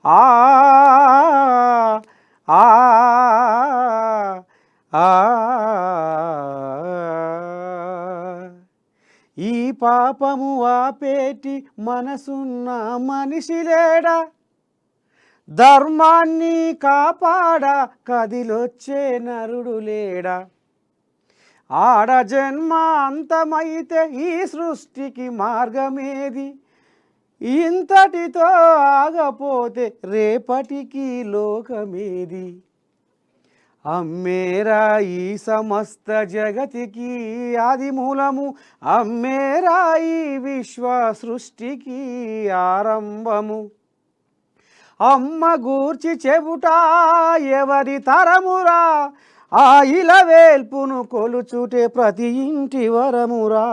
ఆ ఆ ఆ ఈ పాపము ఆపేటి మనసున్న మనిషి లేడా, ధర్మాన్ని కాపాడ కదిలొచ్చే నరుడు లేడా, ఆడ జన్మ అంతమైతే ఈ సృష్టికి మార్గమేది, ఇంతటితో ఆగపోతే రేపటికి లోకమేది, అమ్మేరా ఈ సమస్త జగతికి ఆది మూలము, అమ్మేరా ఈ విశ్వ సృష్టికి ఆరంభము, అమ్మ గూర్చి చెబుటా ఎవరి తరమురా, ఆ ఇలవేల్పును కొలుచుటే ప్రతి ఇంటి వరమురా.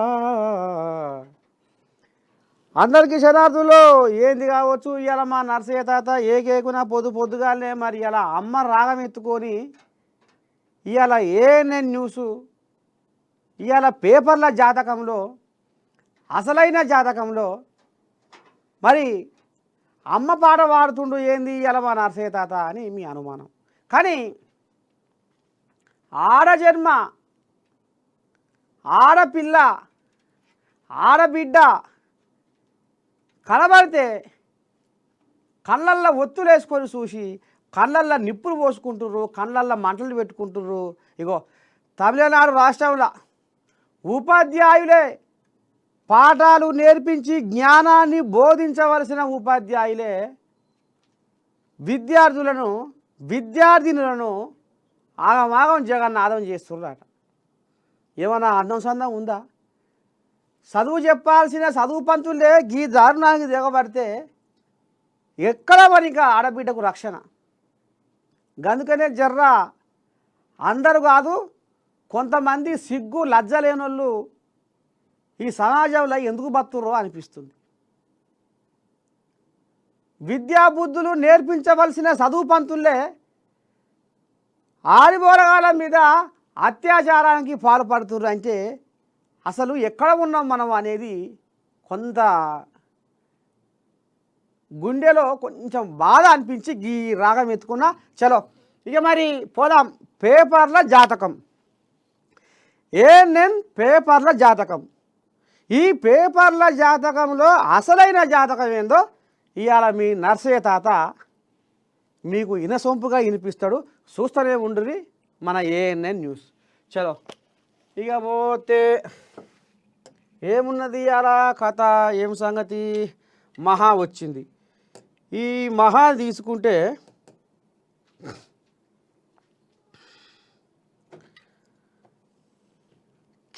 అందరికీ శనార్థులు ఏంది కావచ్చు. ఇవాళ మా నర్సయ్య తాత ఏకేకున పొద్దుగాలనే మరి ఇలా అమ్మ రాగం ఎత్తుకొని ఇవాళ ఏఎన్ఎన్ న్యూసు ఇవాళ పేపర్ల జాతకంలో అసలైన జాతకంలో మరి అమ్మ పాట పాడుతుండు ఏంది ఇవాళ మా నర్సయ్య తాత అని మీ అనుమానం. కానీ ఆడజన్మ, ఆడపిల్ల, ఆడబిడ్డ కనబడితే కళ్ళల్లో ఒత్తులేసుకొని చూసి కళ్ళల్లో నిప్పులు పోసుకుంటుర్రు, కళ్ళల్లో మంటలు పెట్టుకుంటుర్రు. ఇగో తమిళనాడు రాష్ట్రంలో ఉపాధ్యాయులే పాఠాలు నేర్పించి జ్ఞానాన్ని బోధించవలసిన ఉపాధ్యాయులే విద్యార్థినులను ఆగమాగం జగన్నాథం చేస్తున్నారట. ఏమన్నా అర్థం సందం ఉందా? చదువు చెప్పాల్సిన చదువు పంతులే గీ దారుణానికి దిగబడితే ఎక్కడ మరి ఇంకా ఆడబిడ్డకు రక్షణ? గందుకనే జర్రా అందరూ కాదు, కొంతమంది సిగ్గు లజ్జ లేనోళ్ళు ఈ సమాజంలో ఎందుకు బతుర్రో అనిపిస్తుంది. విద్యాబుద్ధులు నేర్పించవలసిన చదువు పంతులే ఆడిబోరగాల మీద అత్యాచారానికి పాల్పడుతుర్రు అంటే అసలు ఎక్కడ ఉన్నాం మనం అనేది కొంత గుండెలో కొంచెం బాధ అనిపించి ఈ రాగం ఎత్తుకున్నా. చలో ఇక మరి పోదాం. పేపర్ల జాతకం, ఏఎన్ఎన్ పేపర్ల జాతకం. ఈ పేపర్ల జాతకంలో అసలైన జాతకం ఏందో ఇవాళ మీ నర్సయ్య తాత మీకు ఇనసొంపుగా వినిపిస్తాడు. చూస్తూనే ఉండుర్రి మన ఏఎన్ఎన్ న్యూస్. చలో ఇక పోతే ఏమున్నది అలా కథ, ఏం సంగతి? మహా వచ్చింది. ఈ మహా తీసుకుంటే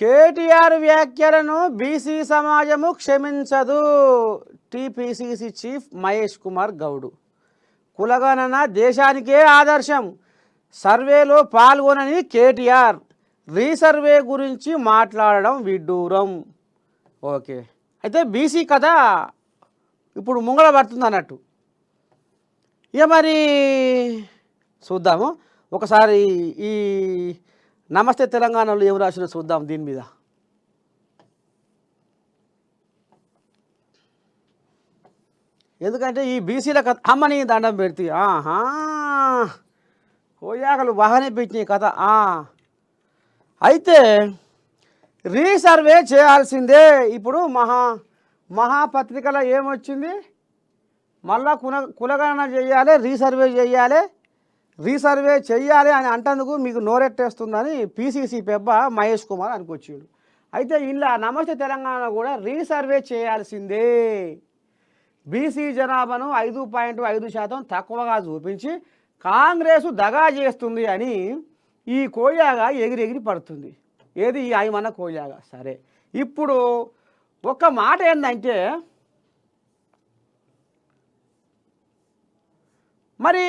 కేటీఆర్ వ్యాఖ్యలను బీసీ సమాజము క్షమించదు. TPCC chief Mahesh Kumar Goud. కులగణన దేశానికే ఆదర్శం, సర్వేలో పాల్గొనని కేటీఆర్, రీసర్వే గురించి మాట్లాడడం విడ్డూరం. ఓకే, అయితే బీసీ కథ ఇప్పుడు ముంగళ పడుతుంది అన్నట్టు. ఇక మరి చూద్దాము ఒకసారి ఈ నమస్తే తెలంగాణలో ఏం రాసినా చూద్దాం దీని మీద. ఎందుకంటే ఈ బీసీల కథ అమ్మని దండం పెడితే కోయాకలు బాగానే పెట్టినాయి కథ. అయితే రీసర్వే చేయాల్సిందే. ఇప్పుడు మహాపత్రికలో ఏమొచ్చింది? మళ్ళా కులగణన చేయాలి, రీసర్వే చేయాలి అని అంటందుకు మీకు నోరెట్టేస్తుందని పీసీసీ పెబ్బ మహేష్ కుమార్ అనుకొచ్చాడు. అయితే ఇలా నమస్తే తెలంగాణ కూడా రీసర్వే చేయాల్సిందే. బీసీ జనాభాను 5.5% తక్కువగా చూపించి కాంగ్రెసు దగా చేస్తుంది అని ఈ కోయాగా ఎగిరెగిరి పడుతుంది. ఏది ఈ ఆయమన్న కోయాగా. సరే, ఇప్పుడు ఒక మాట ఏంటంటే మరి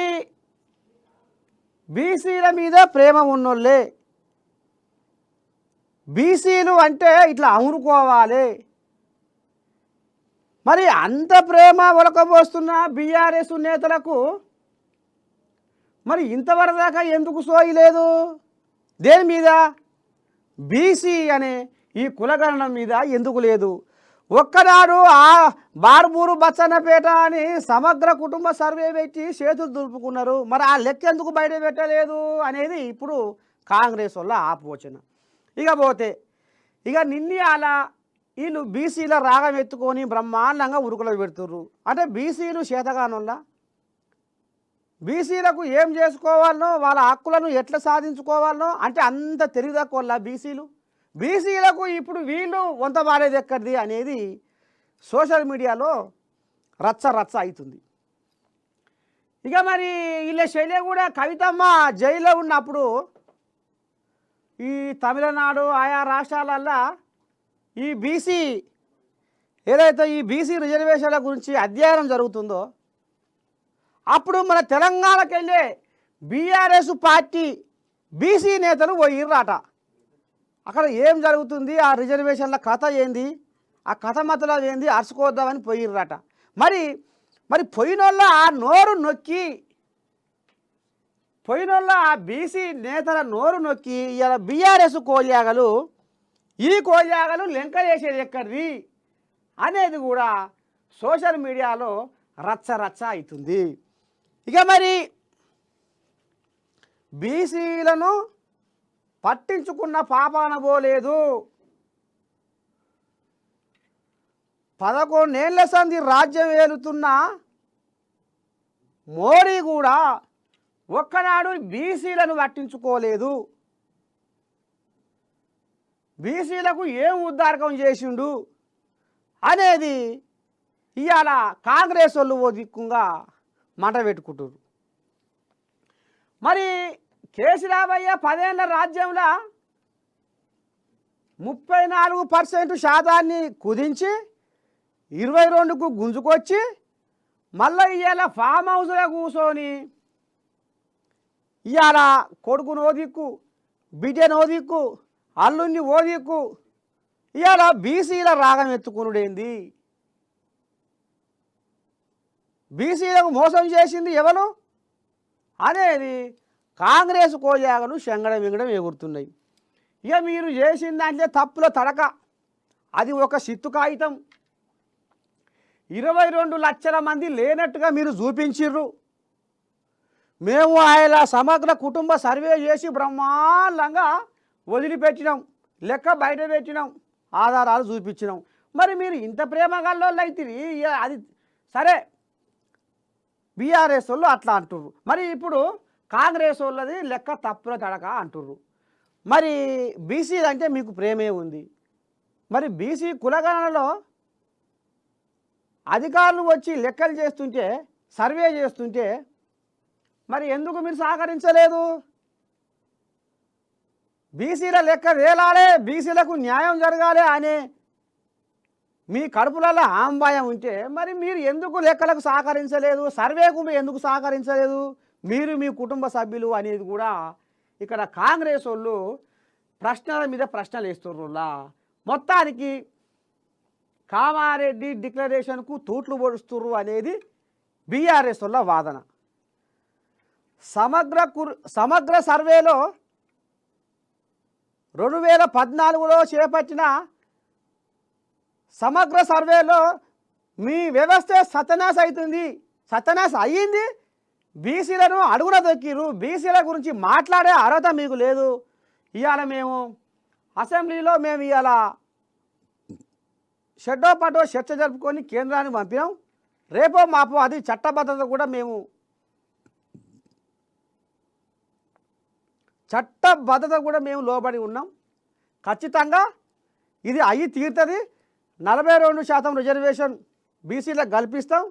బీసీల మీద ప్రేమ ఉన్నోళ్ళే, బీసీలు అంటే ఇట్లా అమురుకోవాలి. మరి అంత ప్రేమ ఒలకబోస్తున్న బీఆర్ఎస్ నేతలకు మరి ఇంతవరకు దాకా ఎందుకు సోయలేదు? దేని మీద? బీసీ అనే ఈ కులగణన మీద ఎందుకు లేదు? ఒక్కనాడు ఆ బార్బూరు బచ్చన్నపేట అని సమగ్ర కుటుంబ సర్వే పెట్టి చేతులు దులుపుకున్నారు. మరి ఆ లెక్క ఎందుకు బయట పెట్టలేదు అనేది ఇప్పుడు కాంగ్రెస్ వల్ల ఆపోచన. ఇక పోతే ఇక నిన్ని అలా వీళ్ళు బీసీల రాగం ఎత్తుకొని బ్రహ్మాండంగా ఉరుకులో పెడుతుర్రు. అంటే బీసీలు చేతగానోళ్ళ, బీసీలకు ఏం చేసుకోవాలనో వాళ్ళ హక్కులను ఎట్లా సాధించుకోవాలనో అంటే అంత తెలివితక్కువల్ల బీసీలు. బీసీలకు ఇప్పుడు వీళ్ళు వంత మారేది ఎక్కడిది అనేది సోషల్ మీడియాలో రచ్చ రచ్చ అవుతుంది. ఇక మరి వీళ్ళ శైలి కూడా కవితమ్మ జైల్లో ఉన్నప్పుడు ఈ తమిళనాడు ఆయా రాష్ట్రాలల్లో ఈ బీసీ ఏదైతే ఈ బీసీ రిజర్వేషన్ల గురించి అధ్యయనం జరుగుతుందో అప్పుడు మన తెలంగాణకు వెళ్ళే బీఆర్ఎస్ పార్టీ బీసీ నేతలు పోయిర్రాట. అక్కడ ఏం జరుగుతుంది, ఆ రిజర్వేషన్ల కథ ఏంది, ఆ కథ మతలు ఏంది అరుచుకోద్దామని పోయిర్రాట. మరి మరి పోయినోళ్ళ ఆ నోరు నొక్కి పోయినోళ్ళ ఆ బీసీ నేతల నోరు నొక్కి ఇలా బీఆర్ఎస్ కోల్యాగలు ఈ కోల్యాగలు లెంకలేసేది ఎక్కడిది అనేది కూడా సోషల్ మీడియాలో రచ్చ రచ్చ అవుతుంది. ఇక మరి బీసీలను పట్టించుకున్న పాపాన పోలేదు. 11 ఏళ్ల సంది రాజ్యం ఏలుతున్న మోడీ కూడా ఒక్కనాడు బీసీలను పట్టించుకోలేదు. బీసీలకు ఏం ఉద్ధారకం చేసిండు అనేది ఇవాళ కాంగ్రెస్ వాళ్ళు ఓ దిక్కుంగా మంట పెట్టుకుంటారు. మరి కేసీరామయ్య 10 ఏళ్ల రాజ్యంలో 34% శాతాన్ని కుదించి 22కు గుంజుకొచ్చి మళ్ళీ ఇవాళ ఫామ్ హౌస్లో కూర్చొని ఇవాళ కొడుకుని ఓ దిక్కు, బిడ్డను ఓ దిక్కు, అల్లుని ఓ దిక్కు ఇవాళ బీసీల రాగం ఎత్తుకునుడేంది? బీసీలకు మోసం చేసింది ఎవరు అనేది కాంగ్రెస్ కోజాగలు శంగడం వింగడం ఎగురుతున్నాయి. ఇక మీరు చేసిందంటే తప్పుల తడక, అది ఒక సిత్తు కాగితం. 22 లక్షల మంది లేనట్టుగా మీరు చూపించిర్రు. మేము ఆయన సమగ్ర కుటుంబ సర్వే చేసి బ్రహ్మాండంగా వదిలిపెట్టినాం, లెక్క బయట పెట్టినాం, ఆధారాలు చూపించినాం. మరి మీరు ఇంత ప్రేమగల్లోళ్ళు అయితే అది సరే, బీఆర్ఎస్ వాళ్ళు అట్లా అంటుర్రు. మరి ఇప్పుడు కాంగ్రెస్ వాళ్ళది లెక్క తప్పుల తడక అంటుర్రు. మరి బీసీ అంటే మీకు ప్రేమే ఉంది. మరి బీసీ కులగణనలో అధికారులు వచ్చి లెక్కలు చేస్తుంటే, సర్వే చేస్తుంటే మరి ఎందుకు మీరు సహకరించలేదు? బీసీల లెక్క వేలాలే, బీసీలకు న్యాయం జరగాలి అనే మీ కడుపులలో ఆంబాయం ఉంటే మరి మీరు ఎందుకు లెక్కలకు సహకరించలేదు? సర్వేకు ఎందుకు సహకరించలేదు? మీరు మీ కుటుంబ సభ్యులు అనేది కూడా ఇక్కడ కాంగ్రెస్ వాళ్ళు ప్రశ్నల మీద ప్రశ్నలు వేస్తుర్రులా. మొత్తానికి కామారెడ్డి డిక్లరేషన్కు తూట్లు పొడుస్తుర్రు అనేది బీఆర్ఎస్ వాళ్ళ వాదన. సమగ్ర సర్వేలో 2014లో చేపట్టిన సమగ్ర సర్వేలో మీ వ్యవస్థ సత్యనాశ అవుతుంది, సత్యనాశ అయ్యింది. బీసీలను అడుగున దొక్కిరు. బీసీల గురించి మాట్లాడే అర్హత మీకు లేదు. ఇవాళ మేము అసెంబ్లీలో ఇవాళ షెడ్డో పటో చర్చ జరుపుకొని కేంద్రానికి పంపినాం. రేపో మాపో అది చట్టబద్ధత కూడా మేము లోబడి ఉన్నాం. ఖచ్చితంగా ఇది అయ్యి తీరుతుంది. 42% రిజర్వేషన్ బీసీలకు కల్పిస్తాం.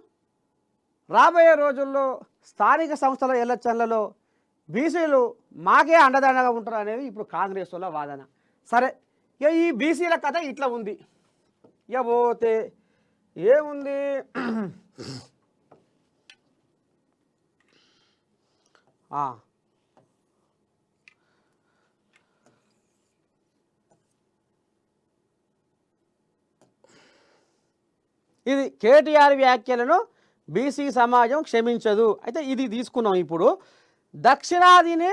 రాబోయే రోజుల్లో స్థానిక సంస్థల ఎలక్షన్లలో బీసీలు మాకే అండదండగా ఉంటారు అనేది ఇప్పుడు కాంగ్రెస్ వాళ్ళ వాదన. సరే, ఇక ఈ బీసీల కథ ఇట్లా ఉంది. ఇక పోతే ఏముంది, ఇది కేటీఆర్ వ్యాఖ్యలను బీసీ సమాజం క్షమించదు. అయితే ఇది తీసుకున్నాం. ఇప్పుడు దక్షిణాదిని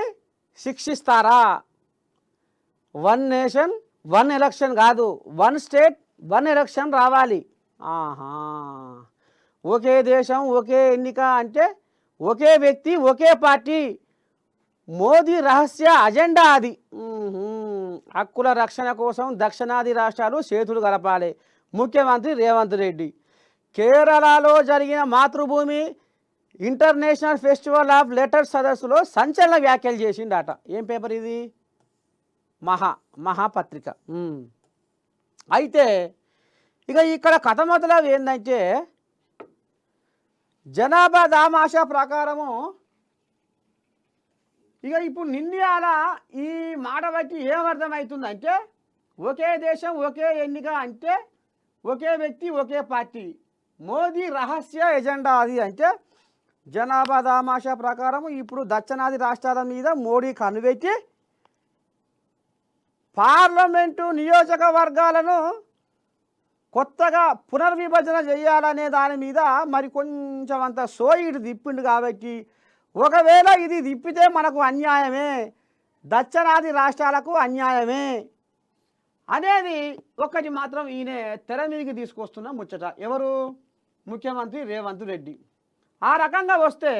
శిక్షిస్తారా? 1 నేషన్ 1 ఎలక్షన్ కాదు, 1 స్టేట్ వన్ ఎలక్షన్ రావాలి. ఆహా, ఒకే దేశం ఒకే ఎన్నిక అంటే ఒకే వ్యక్తి ఒకే పార్టీ. మోదీ రహస్య అజెండా అది. హక్కుల రక్షణ కోసం దక్షిణాది రాష్ట్రాలు చేతులు కలపాలి. ముఖ్యమంత్రి రేవంత్ రెడ్డి కేరళలో జరిగిన మాతృభూమి ఇంటర్నేషనల్ ఫెస్టివల్ ఆఫ్ లెటర్స్ సదస్సులో సంచలన వ్యాఖ్యలు చేసిండట. ఏం పేపర్ ఇది? మహాపత్రిక. అయితే ఇక ఇక్కడ కథ మొదలవి ఏంటంటే జనాభా దామాషా ప్రకారము ఇక ఇప్పుడు నింద్యాల ఈ మాట బట్టి ఏమర్థమవుతుందంటే ఒకే దేశం ఒకే ఎన్నిక అంటే ఒకే వ్యక్తి ఒకే పార్టీ. మోదీ రహస్య ఎజెండా అది అంటే జనాభా దామాషా ప్రకారం ఇప్పుడు దక్షిణాది రాష్ట్రాల మీద మోడీ కనువెట్టి పార్లమెంటు నియోజకవర్గాలను కొత్తగా పునర్విభజన చేయాలనే దాని మీద మరి కొంచెం అంత సోయిడు తిప్పిండు. కాబట్టి ఒకవేళ ఇది తిప్పితే మనకు అన్యాయమే, దక్షిణాది రాష్ట్రాలకు అన్యాయమే అనేది ఒక్కటి మాత్రం ఈయన తెర మీదకి తీసుకొస్తున్న ముచ్చట. ఎవరు? ముఖ్యమంత్రి రేవంత్ రెడ్డి. ఆ రకంగా వస్తే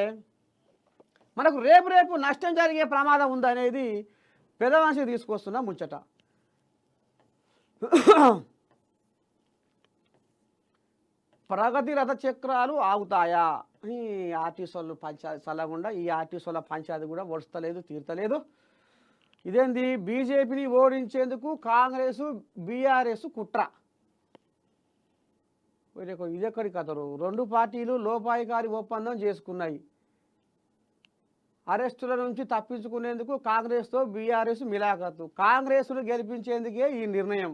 మనకు రేపు నష్టం జరిగే ప్రమాదం ఉందనేది పెదవంశి తీసుకొస్తున్న ముచ్చట. ప్రగతి రథ చక్రాలు ఆగుతాయా? ఈ ఆర్టీసీలు పంచాయతీ చల్లకుండా ఈ ఆర్టీసీల పంచాయతీ కూడా వస్తలేదు, తీర్తలేదు. ఇదేంది? బీజేపీని ఓడించేందుకు కాంగ్రెస్ బీఆర్ఎస్ కుట్ర. ఇదెక్కడి కథరు? రెండు పార్టీలు లోపాయికారి ఒప్పందం చేసుకున్నాయి. అరెస్టుల నుంచి తప్పించుకునేందుకు కాంగ్రెస్తో బీఆర్ఎస్ మిలాఖతు. కాంగ్రెస్ను గెలిపించేందుకే ఈ నిర్ణయం.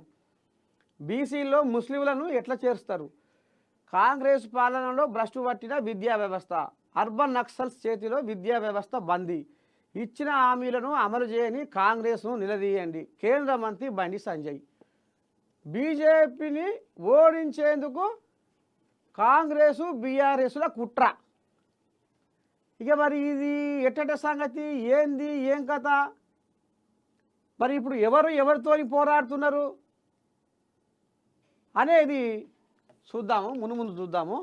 బీసీల్లో ముస్లింలను ఎట్లా చేరుస్తారు? కాంగ్రెస్ పాలనలో భ్రష్టు పట్టిన విద్యా వ్యవస్థ. అర్బన్ నక్సల్స్ చేతిలో విద్యా వ్యవస్థ బందీ. ఇచ్చిన హామీలను అమలు చేయని కాంగ్రెస్ను నిలదీయండి. కేంద్ర మంత్రి బండి సంజయ్. బీజేపీని ఓడించేందుకు కాంగ్రెసు బీఆర్ఎస్ల కుట్ర. ఇక మరి ఇది ఎట్టట సంగతి? ఏంది? ఏం కథ? మరి ఇప్పుడు ఎవరితో పోరాడుతున్నారు అనేది చూద్దాము, ముందు చూద్దాము.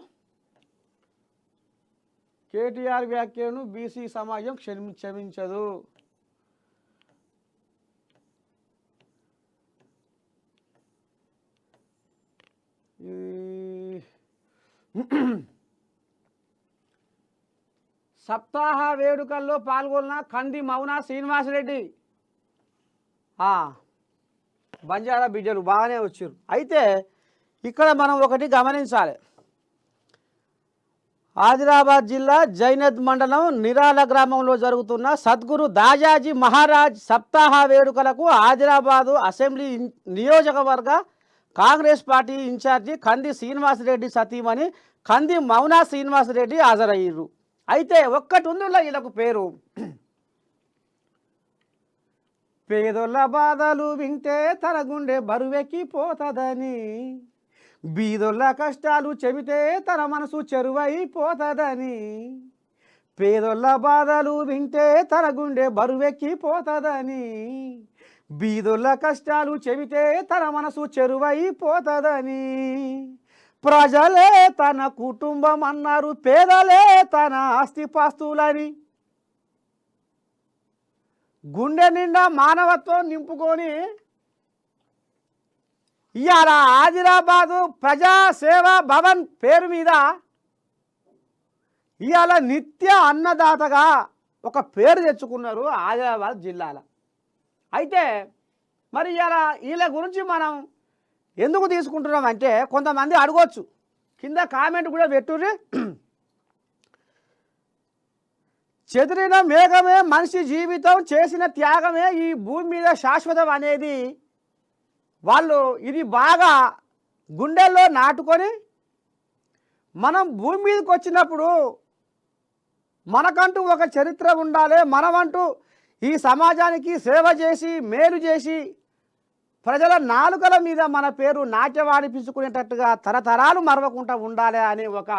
కేటీఆర్ వ్యాఖ్యలను బీసీ సమాజం క్షమించదు. సప్తాహ వేడుకల్లో పాల్గొన్న కంది మౌన శ్రీనివాసరెడ్డి. బంజారా బిడ్డలు బాగానే వచ్చారు. అయితే ఇక్కడ మనం ఒకటి గమనించాలి. ఆదిలాబాద్ జిల్లా జైనద్ మండలం నిరాల గ్రామంలో జరుగుతున్న సద్గురు దాజాజీ మహారాజ్ సప్తాహ వేడుకలకు ఆదిలాబాదు అసెంబ్లీ నియోజకవర్గ కాంగ్రెస్ పార్టీ ఇన్ఛార్జి కంది శ్రీనివాసరెడ్డి సతీమణి కంది మౌన శ్రీనివాసరెడ్డి హాజరయ్యారు. అయితే ఒక్కటి ఉందిలో వీళ్ళకు పేరు. పేదోళ్ళ బాధలు వింటే తన గుండె బరువెక్కిపోతుందని, బీదోళ్ళ కష్టాలు చెబితే తన మనసు చెరువైపోతుందని. పేదోళ్ళ బాధలు వింటే తన గుండె బరువెక్కిపోతుందని, బీదోళ్ళ కష్టాలు చెబితే తన మనసు చెరువైపోతుందని. ప్రజలే తన కుటుంబం అన్నారు, పేదలే తన ఆస్తిపాస్తులని. గుండె నిండా మానవత్వం నింపుకొని ఇవాళ ఆదిలాబాదు ప్రజాసేవా భవన్ పేరు మీద ఇవాళ నిత్య అన్నదాతగా ఒక పేరు తెచ్చుకున్నారు ఆదిలాబాద్ జిల్లాలో. అయితే మరి ఇవాళ వీళ్ళ గురించి మనం ఎందుకు తీసుకుంటున్నాం అంటే కొంతమంది అడగవచ్చు, కింద కామెంట్ కూడా పెట్టుర్రి. చెదిరిన మేఘమే మనిషి జీవితం, చేసిన త్యాగమే ఈ భూమి మీద శాశ్వతం అనేది వాళ్ళు ఇది బాగా గుండెల్లో నాటుకొని మనం భూమి మీదకి వచ్చినప్పుడు మనకంటూ ఒక చరిత్ర ఉండాలి, మనమంటూ ఈ సమాజానికి సేవ చేసి మేలు చేసి ప్రజల నాలుకల మీద మన పేరు నాట్యవాడిపించుకునేటట్టుగా తరతరాలు మరవకుండా ఉండాలి అనే ఒక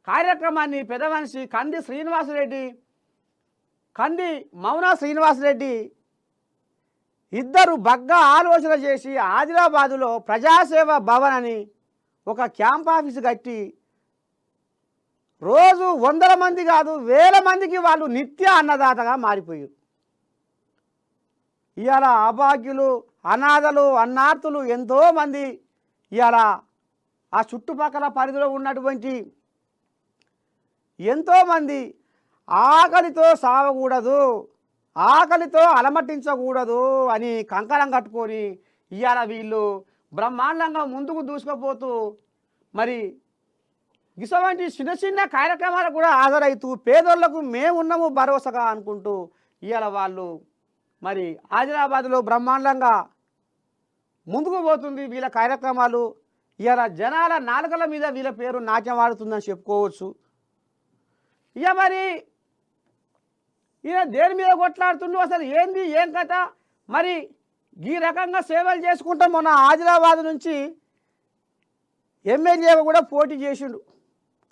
కార్యక్రమాన్ని పెదమనిషి కంది శ్రీనివాసరెడ్డి, కంది మౌన శ్రీనివాసరెడ్డి ఇద్దరు బగ్గా ఆలోచన చేసి ఆదిలాబాదులో ప్రజాసేవ భవన్ అని ఒక క్యాంప్ ఆఫీస్ కట్టి రోజు వందల మంది కాదు వేల మందికి వాళ్ళు నిత్య అన్నదాతగా మారిపోయారు. ఇవాళ అభాగ్యులు, అనాథలు, అన్నార్తులు ఎంతోమంది ఇవాళ ఆ చుట్టుపక్కల పరిధిలో ఉన్నటువంటి ఎంతోమంది ఆకలితో సావకూడదు, ఆకలితో అలమటించకూడదు అని కంకణం కట్టుకొని ఇవాళ వీళ్ళు బ్రహ్మాండంగా ముందుకు దూసుకుపోతూ మరి ఇటువంటి చిన్న చిన్న కార్యక్రమాలకు కూడా హాజరవుతూ పేదోళ్లకు మేమున్నాము భరోసాగా అనుకుంటూ ఇవాళ వాళ్ళు మరి ఆదిలాబాద్లో బ్రహ్మాండంగా ముందుకు పోతుంది వీళ్ళ కార్యక్రమాలు. ఇవాళ జనాల నాలుకల మీద వీళ్ళ పేరు నాట్యం ఆడుతుందని చెప్పుకోవచ్చు. ఇక మరి ఈయన దేని మీద కొట్లాడుతుండో అసలు ఏంది ఏం కథ, మరి ఈ రకంగా సేవలు చేసుకుంటాం. మొన్న ఆదిలాబాద్ నుంచి ఎమ్మెల్యేగా కూడా పోటీ చేసిండు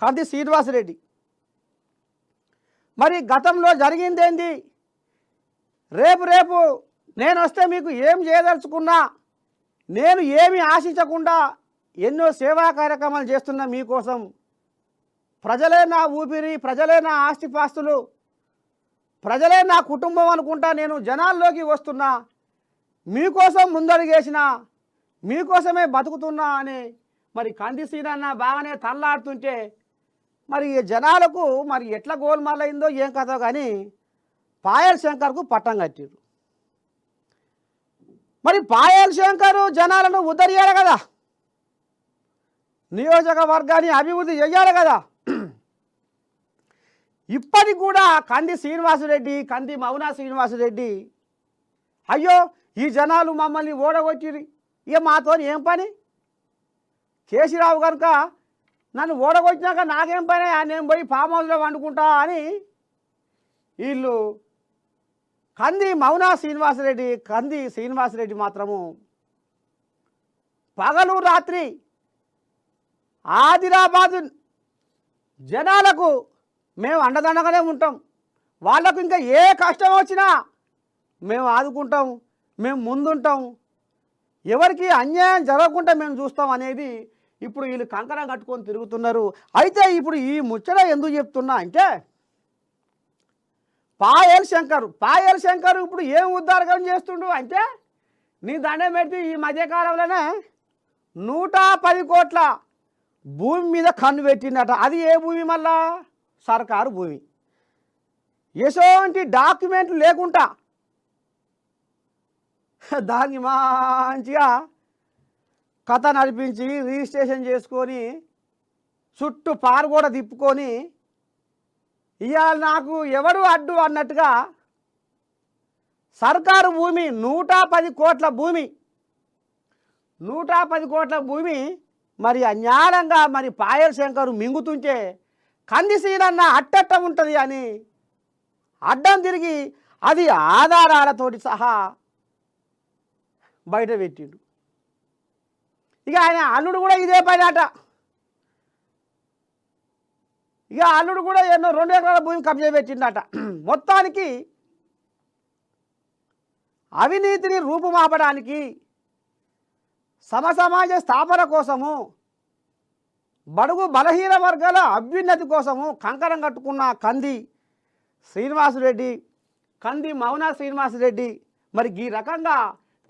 కంది శ్రీనివాసరెడ్డి. మరి గతంలో జరిగిందేంది, రేపు నేను వస్తే మీకు ఏం చేయదలుచుకున్నా, నేను ఏమి ఆశించకుండా ఎన్నో సేవా కార్యక్రమాలు చేస్తున్నా మీకోసం, ప్రజలే నా ఊపిరి, ప్రజలే నా ఆస్తిపాస్తులు, ప్రజలే నా కుటుంబం అనుకుంటా నేను జనాల్లోకి వస్తున్నా, మీకోసం ముందడుగేసిన, మీకోసమే బతుకుతున్నా అని మరి కంది శ్రీనన్న బాగానే తల్లాడుతుంటే మరి జనాలకు మరి ఎట్లా గోల్మాలైందో ఏం కథో కానీ పాయల్ శంకర్కు పట్టం కట్టారు. మరి పాయల్ శంకర్ జనాలను ఉద్ధరించాలి కదా, నియోజకవర్గాన్ని అభివృద్ధి చేయాలి కదా. ఇప్పటికి కూడా కంది శ్రీనివాసరెడ్డి, కంది మౌనా శ్రీనివాసరెడ్డి అయ్యో ఈ జనాలు మమ్మల్ని ఓడగొట్టిరి, ఇక మాతో ఏం పని, కేసీరావు కనుక నన్ను ఓడగొచ్చినాక నాకేం పని, నేను పోయి ఫామ్ హౌస్లో వండుకుంటా అని వీళ్ళు కంది మౌనా శ్రీనివాసరెడ్డి, కంది శ్రీనివాసరెడ్డి మాత్రము పగలు రాత్రి ఆదిలాబాద్ జనాలకు మేము అండదండగానే ఉంటాం, వాళ్ళకు ఇంకా ఏ కష్టం వచ్చినా మేము ఆదుకుంటాం, మేము ముందుంటాం, ఎవరికి అన్యాయం జరగకుండా మేము చూస్తాం అనేది ఇప్పుడు వీళ్ళు కంకణం కట్టుకొని తిరుగుతున్నారు. అయితే ఇప్పుడు ఈ ముచ్చట ఎందుకు చెప్తున్నా అంటే పాయల్ శంకర్ ఇప్పుడు ఏం ఉద్ధారకం చేస్తుండు అంటే నీ దండం పెడితే ఈ మధ్యకాలంలోనే 110 కోట్ల భూమి మీద కన్ను పెట్టిందట. అది ఏ భూమి, మళ్ళా సర్కారు భూమి. ఎటువంటి డాక్యుమెంట్లు లేకుండా దాన్ని మంచిగా కథ నడిపించి రిజిస్ట్రేషన్ చేసుకొని చుట్టూ పారు కూడా తిప్పుకొని ఇవాళ నాకు ఎవడు అడ్డు అన్నట్టుగా సర్కారు భూమి 110 కోట్ల భూమి, 110 కోట్ల భూమి మరి అన్యాయంగా మరి పాయల్ శంకర్ మింగుతుంటే కంది శ్రీనన్న అట్టట్ట ఉంటుంది అని అడ్డం తిరిగి అది ఆధారాలతోటి సహా బయట పెట్టిండు. ఇక ఆయన అల్లుడు కూడా ఇదే పని అట. ఇక అల్లుడు కూడా ఎన్నో 2 ఎకరాల భూమి కబ్జా పెట్టిండట. మొత్తానికి అవినీతిని రూపుమాపడానికి, సమసమాజ స్థాపన కోసము, బడుగు బలహీన వర్గాల అభ్యున్నతి కోసము కంకణం కట్టుకున్న కంది శ్రీనివాసరెడ్డి, కంది మౌనా శ్రీనివాసరెడ్డి మరి ఈ రకంగా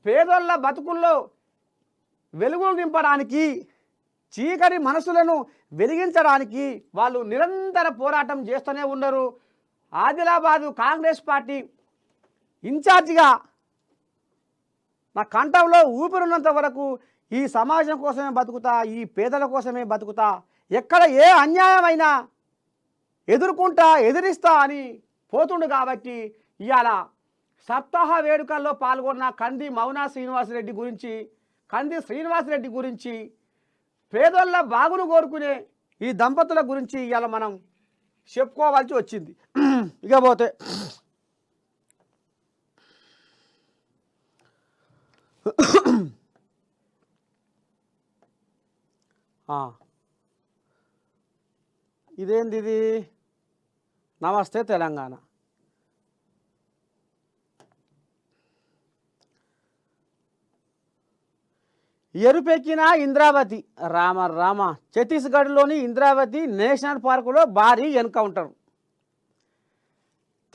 పేదోళ్ళ బతుకుల్లో వెలుగులు నింపడానికి, చీకటి మనసులను వెలిగించడానికి వాళ్ళు నిరంతర పోరాటం చేస్తూనే ఉన్నారు. ఆదిలాబాదు కాంగ్రెస్ పార్టీ ఇన్ఛార్జిగా నా కంఠంలో ఊపిరినంత వరకు ఈ సమాజం కోసమే బతుకుతా, ఈ పేదల కోసమే బతుకుతా, ఎక్కడ ఏ అన్యాయమైనా ఎదిరిస్తా అని పోతుండు. కాబట్టి ఇవాళ సప్తాహ వేడుకల్లో పాల్గొన్న కంది మౌనా శ్రీనివాసరెడ్డి గురించి, కంది శ్రీనివాసరెడ్డి గురించి, పేదోళ్ళ బాగును కోరుకునే ఈ దంపతుల గురించి ఇవాళ మనం చెప్పుకోవాల్సి వచ్చింది. ఇకపోతే ఇదేంది, ఇది నమస్తే తెలంగాణ. ఎరుపెక్కిన ఇంద్రావతి రామ రామ. ఛత్తీస్గఢ్లోని ఇంద్రావతి నేషనల్ పార్కులో భారీ ఎన్కౌంటర్.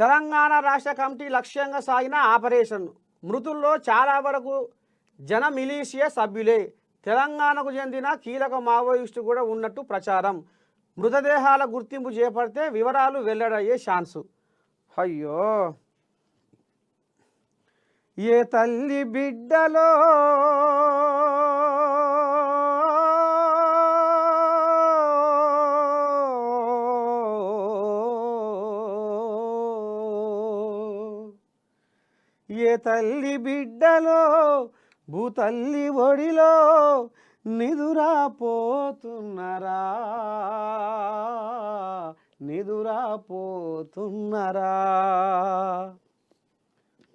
తెలంగాణ రాష్ట్ర కమిటీ లక్ష్యంగా సాగిన ఆపరేషన్. మృతుల్లో చాలా వరకు జన మిలీషియా సభ్యులే. తెలంగాణకు చెందిన కీలక మావోయిస్టు కూడా ఉన్నట్టు ప్రచారం. మృతదేహాల గుర్తింపు చేపడితే వివరాలు వెల్లడయ్యే ఛాన్సు. అయ్యో, ఏ తల్లి బిడ్డలో ఏ తల్లి బిడ్డలో భూతల్లి ఒడిలో నిదురాపోతున్నరా నిదురాపోతున్నరా.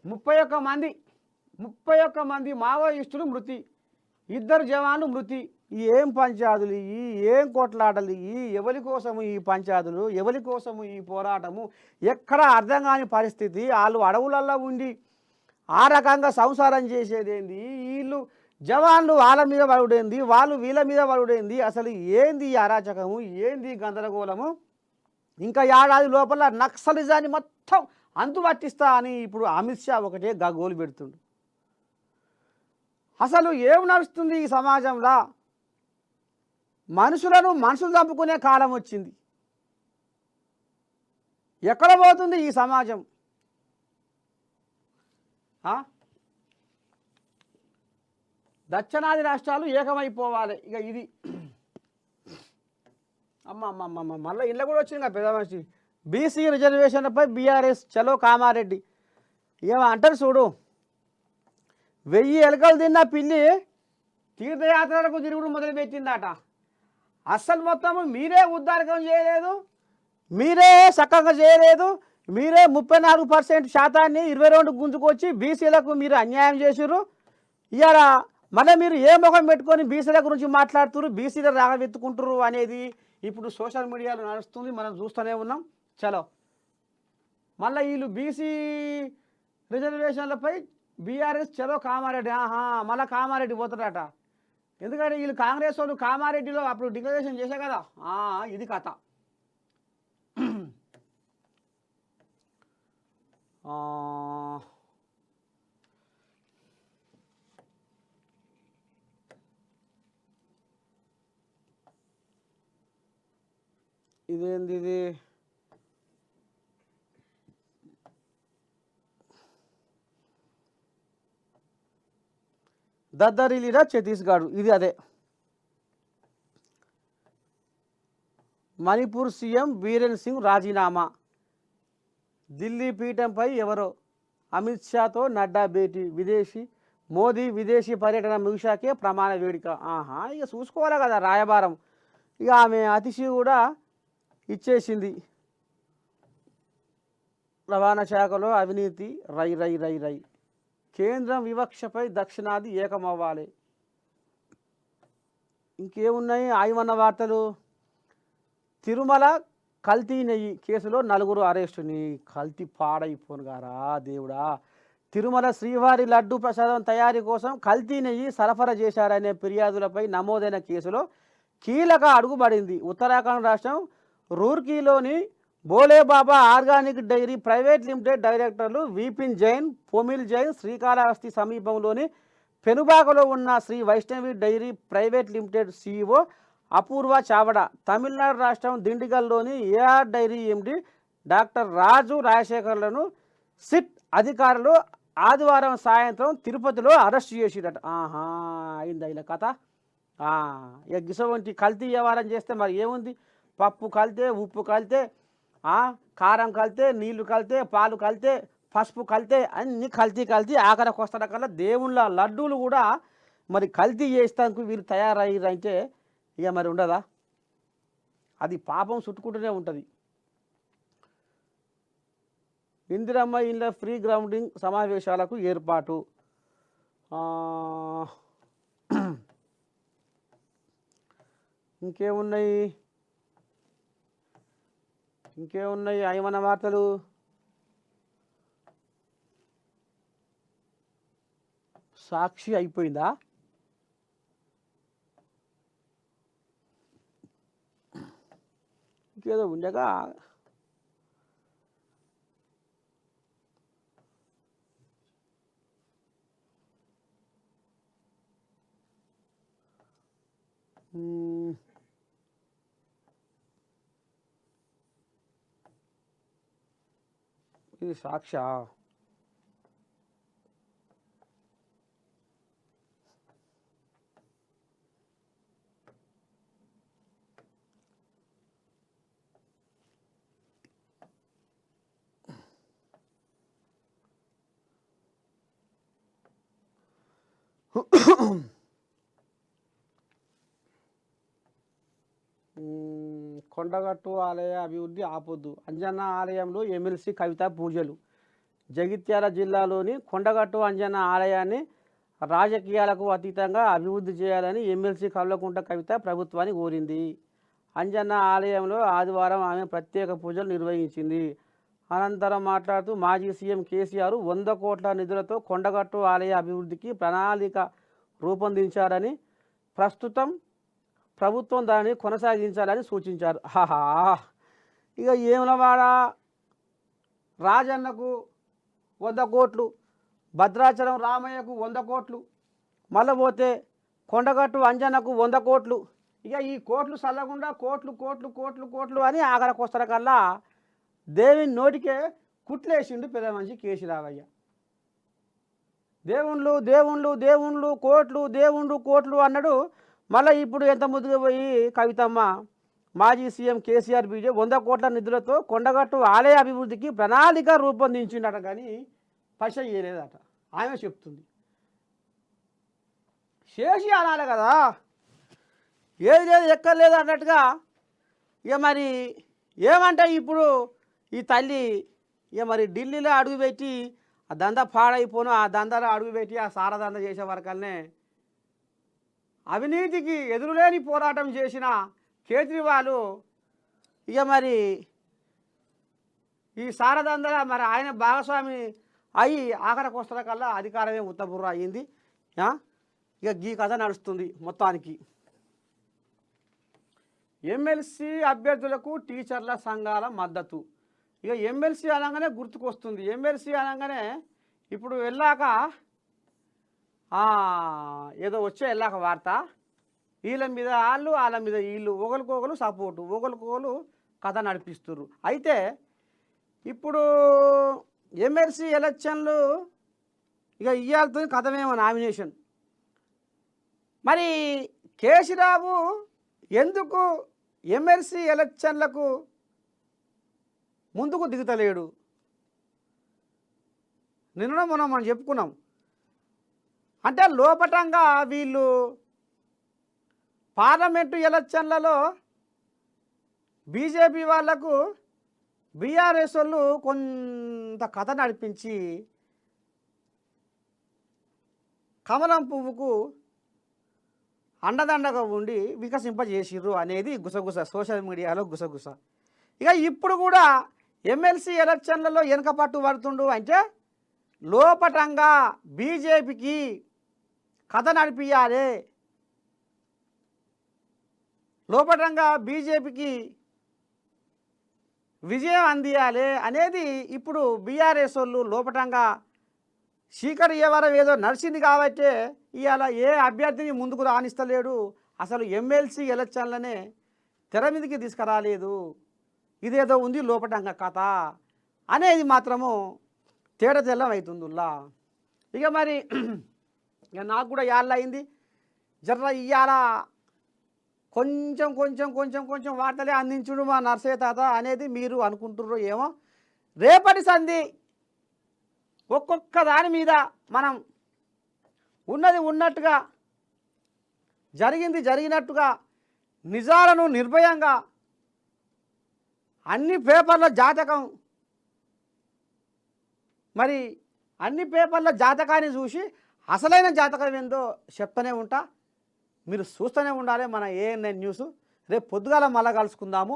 31 మంది మావోయిస్టులు మృతి, 2 జవాన్లు మృతి. ఏం పంచాదులు ఈ, ఏం కొట్లాటలు ఈ, ఎవరి కోసము ఈ పంచాదులు, ఎవరి కోసము ఈ పోరాటము, ఎక్కడ అర్థం కాని పరిస్థితి. వాళ్ళు అడవులలో ఉండి ఆ రకంగా సంసారం చేసేదేంది, వీళ్ళు జవాన్లు వాళ్ళ మీద పడుడేంది, వాళ్ళు వీళ్ళ మీద పడుడేంది. అసలు ఏంది ఈ అరాచకము, ఏంది గందరగోళము. ఇంకా ఏడాది లోపల నక్సలిజాన్ని మొత్తం అంతు పట్టిస్తా అని ఇప్పుడు అమిత్ షా ఒకటే గగ్గోలు పెడుతుండు. అసలు ఏం నడుస్తుంది ఈ సమాజంలో? మనుషులు చంపుకునే కాలం వచ్చింది. ఎక్కడ పోతుంది ఈ సమాజం? దక్షిణాది రాష్ట్రాలు ఏకమైపోవాలి. ఇక ఇది అమ్మ మళ్ళీ ఇళ్ళ కూడా వచ్చింది కదా పెద్ద మనిషి. బీసీ రిజర్వేషన్లపై బీఆర్ఎస్ చలో కామారెడ్డి. ఏమో అంటారు చూడు, 1000 ఎలుకలు తిన్న పిల్లి తీర్థయాత్రలకు తిరుగుడు మొదలుపెట్టిందట. అస్సలు మొత్తము మీరే ఉద్ధారకం చేయలేదు, మీరే చక్కగా చేయలేదు, మీరే 34% శాతాన్ని 22 గుంజుకొచ్చి బీసీలకు మీరు అన్యాయం చేసిర్రు. ఇవాళ మళ్ళీ మీరు ఏ ముఖం పెట్టుకొని బీసీల గురించి మాట్లాడుతున్నారు, బీసీల రాగవెత్తుకుంటారు అనేది ఇప్పుడు సోషల్ మీడియాలో నడుస్తుంది, మనం చూస్తూనే ఉన్నాం. చలో మళ్ళీ వీళ్ళు బీసీ రిజర్వేషన్లపై బీఆర్ఎస్ చలో కామారెడ్డి. మళ్ళీ కామారెడ్డి పోతాడట. ఎందుకంటే వీళ్ళు కాంగ్రెస్ వాళ్ళు కామారెడ్డిలో అప్పుడు డిక్లరేషన్ చేశా కదా. ఇది కథ. ఇదేంది ఇది? దద్దరిల్లిన ఛత్తీస్గఢ్. ఇది అదే. మణిపూర్ సీఎం బీరేన్ సింగ్ రాజీనామా. ఢిల్లీ పీఠంపై ఎవరో అమిత్ షాతో నడ్డా భేటీ. మోదీ విదేశీ పర్యటన ముగిశాకే ప్రమాణ వేడుక. ఇక చూసుకోవాలి కదా రాయబారం. ఇక ఆమె అతిశి కూడా ఇచ్చేసింది. రవాణా శాఖలో అవినీతి రై రై రై రై. కేంద్రం వివక్షపై దక్షిణాది ఏకమవ్వాలి. ఇంకేమున్నాయి ఆయమన్న వార్తలు? తిరుమల కల్తీ నెయ్యి కేసులో 4 అరెస్టుని. కల్తీ పాడైపోను గారా దేవుడా. తిరుమల శ్రీవారి లడ్డు ప్రసాదం తయారీ కోసం కల్తీ నెయ్యి సరఫరా చేశారనే ఫిర్యాదులపై నమోదైన కేసులో కీలక అడుగుబడింది. ఉత్తరాఖండ్ రాష్ట్రం రూర్కీలోని Bolebaba organic dairy private limited డైరెక్టర్లు విపిన్ జైన్, పొమిల్ జైన్ శ్రీకాళహస్తి సమీపంలోని పెనుబాకలో ఉన్న Shri Vaishnavi dairy private limited CEO Apoorva Chavda, Tamil Nadu రాష్ట్రం దిండిగల్లోని AR dairy MD doctor Raju రాజశేఖర్లను సిట్ అధికారులు ఆదివారం సాయంత్రం తిరుపతిలో అరెస్ట్ చేసిరట. అయిందా ఇలా కథ? ఇక గిసవంటి కల్తీ వ్యవహారం చేస్తే మరి ఏముంది? పప్పు కలితే, ఉప్పు కలితే, కారం కలితే, నీళ్లు కలితే, పాలు కలితే, పసుపు కలితే, అన్నీ కల్తీ ఆఖరికి వస్తాడ కల్లా దేవుళ్ళ లడ్డూలు కూడా మరి కల్తీ చేస్తానికి వీళ్ళు తయారయ్యారంటే ఇక మరి ఉండదా? అది పాపం చుట్టుకుంటూనే ఉంటుంది. ఇందిరమ్మ ఇళ్ళ ఫ్రీ గ్రౌండింగ్ సమావేశాలకు ఏర్పాటు. ఇంకేమున్నాయి ఆయమన్న వార్తలు? సాక్షి అయిపోయిందా? ఇంకేదో ఉండగా ఇది సాక్షా కొండగట్టు ఆలయ అభివృద్ధి ఆపొద్దు. అంజన్న ఆలయంలో ఎమ్మెల్సీ కవిత పూజలు. జగిత్యాల జిల్లాలోని కొండగట్టు అంజన్న ఆలయాన్ని రాజకీయాలకు అతీతంగా అభివృద్ధి చేయాలని ఎమ్మెల్సీ కల్వకుంట్ల కవిత ప్రభుత్వాన్ని కోరింది. అంజన్న ఆలయంలో ఆదివారం ఆమె ప్రత్యేక పూజలు నిర్వహించింది. అనంతరం మాట్లాడుతూ మాజీ సీఎం కేసీఆర్ 100 కోట్ల నిధులతో కొండగట్టు ఆలయ అభివృద్ధికి ప్రణాళిక రూపొందించారని, ప్రస్తుతం ప్రభుత్వం దానిని కొనసాగించాలని సూచించారు. ఆహా, ఇక ఏమలవాడ రాజన్నకు 100 కోట్లు, భద్రాచలం రామయ్యకు 100 కోట్లు, మళ్ళీ పోతే కొండగట్టు అంజన్నకు 100 కోట్లు. ఇక ఈ కోట్లు చల్లకుండా కోట్లు కోట్లు కోట్లు కోట్లు అని ఆఖరికి కల్లా దేవుని నోటికే కుట్లేసిండు పెద్ద మనిషి కేసీరావయ్య. దేవుళ్ళు దేవుళ్ళు దేవుళ్ళు కోట్లు దేవుళ్ళు కోట్లు అన్నాడు. మళ్ళీ ఇప్పుడు ఎంత ముద్దుగా పోయి కవితమ్మ మాజీ సీఎం కేసీఆర్ బీజే 100 కోట్ల నిధులతో కొండగట్టు ఆలయ అభివృద్ధికి ప్రణాళిక రూపొందించిండట, కానీ పైస ఇయ్యలేదట. ఆమె చెప్తుంది. చేసి అనాలి కదా, ఏది లేదు ఎక్కర్లేదు అన్నట్టుగా. ఇక మరి ఏమంటే ఇప్పుడు ఈ తల్లి ఇక మరి ఢిల్లీలో అడుగుపెట్టి ఆ దందా పాడైపోను, ఆ దందాలో అడుగుపెట్టి ఆ సారదంద చేసే వరకల్నే అవినీతికి ఎదురులేని పోరాటం చేసిన కేజ్రీవాల్ ఇక మరి ఈ సారదందల మరి ఆయన భాగస్వామి అయ్యి ఆఖరికి కల్లా అధికారమే ఉత్తబుర్ర అయ్యింది. ఇక ఈ కథ నడుస్తుంది మొత్తానికి. ఎమ్మెల్సీ అభ్యర్థులకు టీచర్ల సంఘాల మద్దతు. ఇక ఎమ్మెల్సీ అనగానే గుర్తుకొస్తుంది. ఎమ్మెల్సీ అనగానే ఇప్పుడు వెళ్ళాక ఏదో వెళ్ళాక వార్త, వీళ్ళ మీద వాళ్ళు వాళ్ళ మీద వీళ్ళు ఒకరికొకరు సపోర్టు, ఒకరికొకరు కథ నడిపిస్తున్నారు. అయితే ఇప్పుడు ఎమ్మెల్సీ ఎలక్షన్లు ఇక ఇయ్యాలతో కథమేమో నామినేషన్. మరి కేసీరావు ఎందుకు ఎమ్మెల్సీ ఎలక్షన్లకు ముందుకు దిగుతలేడు? నిన్న మనం చెప్పుకున్నాం. అంటే లోపటంగా వీళ్ళు పార్లమెంటు ఎలక్షన్లలో బీజేపీ వాళ్లకు బీఆర్ఎస్ వాళ్ళు కొంత కథ నడిపించి కమలం పువ్వుకు అండదండగా ఉండి వికసింపజేసిర్రు అనేది గుసగుస, సోషల్ మీడియాలో గుసగుస. ఇక ఇప్పుడు కూడా ఎమ్మెల్సీ ఎలక్షన్లలో వెనక పట్టు పడుతుండు అంటే లోపటంగా బీజేపీకి కథ నడిపియాలి, లోపటంగా బీజేపీకి విజయం అందియాలి అనేది ఇప్పుడు బీఆర్ఎస్ వాళ్ళు లోపటంగా శీకర్ ఎవరో ఏదో నడిచింది కాబట్టి ఇవాళ ఏ అభ్యర్థిని ముందుకు రాణిస్తలేడు. అసలు ఎమ్మెల్సీ ఎలక్షన్లనే తెర మీదకి తీసుకురాలేదు. ఇదేదో ఉంది లోపటంగా కథ అనేది మాత్రము తేడతెల్లం అవుతుందిలా. ఇక మరి ఇక నాకు కూడా యాళ్ళ అయింది జర్ర ఇవాళ కొంచెం కొంచెం కొంచెం కొంచెం వార్తలే అందించుడు మా నర్సయ్య తాత అనేది మీరు అనుకుంటుర్రో ఏమో. రేపటి సంధి ఒక్కొక్క దాని మీద మనం ఉన్నది ఉన్నట్టుగా, జరిగింది జరిగినట్టుగా, నిజాలను నిర్భయంగా అన్ని పేపర్ల జాతకం, మరి అన్ని పేపర్ల జాతకాన్ని చూసి అసలైన జాతకం ఏందో చెప్తూనే ఉంటా. మీరు చూస్తూనే ఉండాలి మన ఏఎన్ఎన్ న్యూస్. రేపు పొద్దుగాల మళ్ళా కలుసుకుందాము.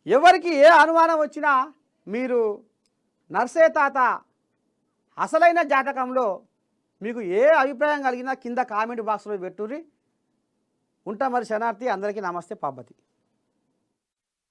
ఎవరికి ఏ అనుమానం వచ్చినా మీరు నర్సయ్య తాత అసలైన జాతకంలో మీకు ఏ అభిప్రాయం కలిగినా కింద కామెంట్ బాక్స్లో పెట్టుర్రి. ఉంటా మరి శనార్థి. అందరికీ నమస్తే. పార్వతి.